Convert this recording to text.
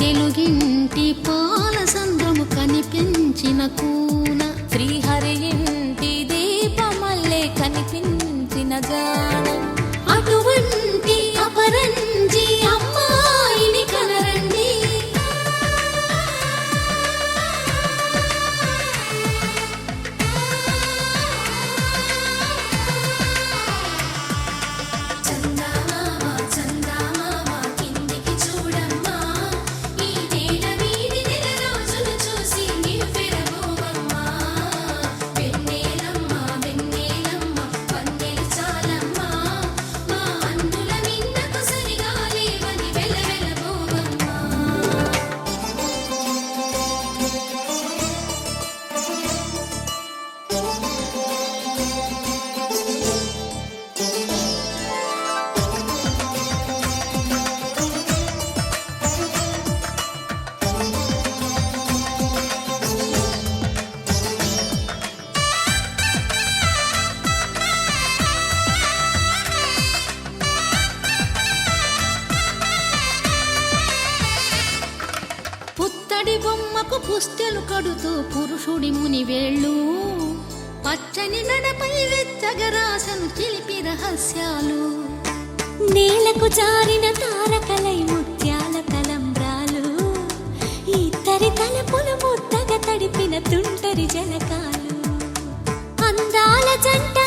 తెలుగింటి పాల సంద్రము కనిపించిన కూన శ్రీహరి ఇంటి దీపమల్లే కనిపించిన జాన అటువంటి అపరంజి అమ్మాయిని కనరండి. చందమామ చందమామ కిందికి చూడమ్మా, ఈ నేల వీడి నెల రోజులు చూసి నివ్వెరబోవమ్మా. వెన్నెలమ్మ వెన్నెలమ్మ వన్నెలు చాలమ్మా, మా అన్నుల మిన్నకు సరిగా లేవని వెలవెలబోవమ్మా. పుత్తడి బొమ్మకు పుస్తెలు కడుతూ పురుషుడి ముని వేళ్ళు, పచ్చని నడపై వెచ్చగరాసను చిలిపి రహస్యాలు. నేలకు జారిన తారకలై ముత్యాల తలంబ్రాలు, ఇద్దరి తలపులు ముద్దగా తడిపిన తుంటరి జలకాలు. అందాల జంట